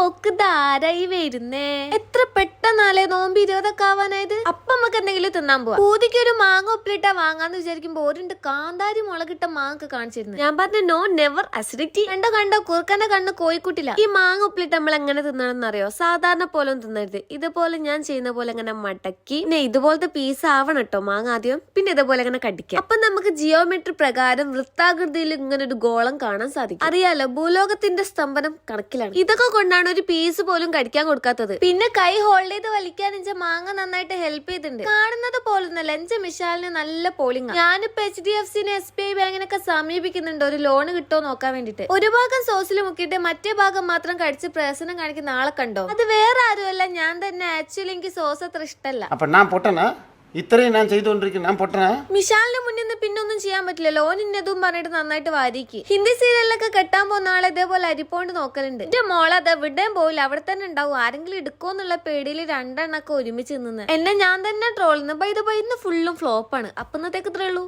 നോക്ക് ധാരായി വരുന്നേ. എത്ര പെട്ടെന്നാലേ നോമ്പ് 20 ആവാനായത്. അപ്പൊ നമുക്ക് എന്തെങ്കിലും തിന്നാൻ പോവാ. പൂതിക്ക് ഒരു മാങ്ങ ഉപ്പിലിട്ടാ വാങ്ങാന്ന് വിചാരിക്കുമ്പോ ഓരുണ്ട് കാന്താരി മുളകിട്ട മാങ്ങ കാണിച്ചിരുന്നു. ഞാൻ പറഞ്ഞു നോ നെവർ അസിഡിറ്റി. കണ്ടോ കുറുക്കന്റെ കണ്ണ് കോഴിക്കുട്ടില്ല. ഈ മാങ്ങ ഉപ്പിലിട്ട് നമ്മൾ എങ്ങനെ തിന്നണം അറിയോ? സാധാരണ പോലെ ഒന്നും തിന്നരുത്. ഇതുപോലെ ഞാൻ ചെയ്യുന്ന പോലെ ഇങ്ങനെ മടക്കി പിന്നെ ഇതുപോലത്തെ പീസ് ആവണം കേട്ടോ മാങ്ങ ആദ്യം, പിന്നെ ഇതുപോലെ ഇങ്ങനെ കടിക്കാം. അപ്പൊ നമുക്ക് ജിയോമെട്രി പ്രകാരം വൃത്താകൃതിയിൽ ഇങ്ങനെ ഒരു ഗോളം കാണാൻ സാധിക്കും. അറിയാലോ, ഭൂലോകത്തിന്റെ സ്തംഭനം കണക്കിലാണ്. ഇതൊക്കെ കൊണ്ടാണ് ഒരു പീസ് പോലും കടിക്കാൻ കൊടുക്കാത്തത്. പിന്നെ കൈ ഹോൾഡ് ചെയ്ത് വലിക്കാൻ എന്റെ മാങ്ങ നന്നായിട്ട് ഹെൽപ്പ് ചെയ്തിട്ടുണ്ട്. കാണുന്നത് പോലൊന്നല്ല, എന്റെ മിഷാലിന് നല്ല പോളിംഗ്. ഞാനിപ്പോ HDFC SBI ബാങ്കിനൊക്കെ സമീപിക്കുന്നുണ്ട് ഒരു ലോൺ കിട്ടുമോ നോക്കാൻ വേണ്ടിട്ട്. ഒരു ഭാഗം സോസിൽ മുക്കിയിട്ട് മറ്റേ ഭാഗം മാത്രം കടിച്ച് പ്രസനം കാണിക്കുന്ന ആളെ കണ്ടോ? അത് വേറെ ആരുമല്ല, ഞാൻ തന്നെ. ആക്ച്വലി എനിക്ക് സോസ് അത്ര ഇഷ്ടമല്ല. ഇത്രയും ഞാൻ ചെയ്തുകൊണ്ടിരിക്കും. ഞാൻ പൊട്ടനാ? മിഷാലിന്റെ മുന്നിൽ നിന്ന് പിന്നെ ഒന്നും ചെയ്യാൻ പറ്റില്ല. ലോൻ ഇന്നതും പറഞ്ഞിട്ട് നന്നായിട്ട് വാരിക്ക്. ഹിന്ദി സീരിയലിലൊക്കെ കെട്ടാൻ പോകുന്ന ആളെ ഇതേപോലെ അരിപ്പോണ്ട് നോക്കലുണ്ട്. എന്റെ മോളെ അത് എവിടെയും പോയില്ല, അവിടെ തന്നെ ഉണ്ടാവും. ആരെങ്കിലും എടുക്കോന്നുള്ള പേടിയിൽ 2 എണ്ണൊക്കെ ഒരുമിച്ച് നിന്ന് എന്നെ ഞാൻ തന്നെ ട്രോളുന്നു. ഇന്ന് ഫുള്ളും ഫ്ലോപ്പാണ്. അപ്പന്നത്തേക്ക് ഇത്രേ ഉള്ളൂ.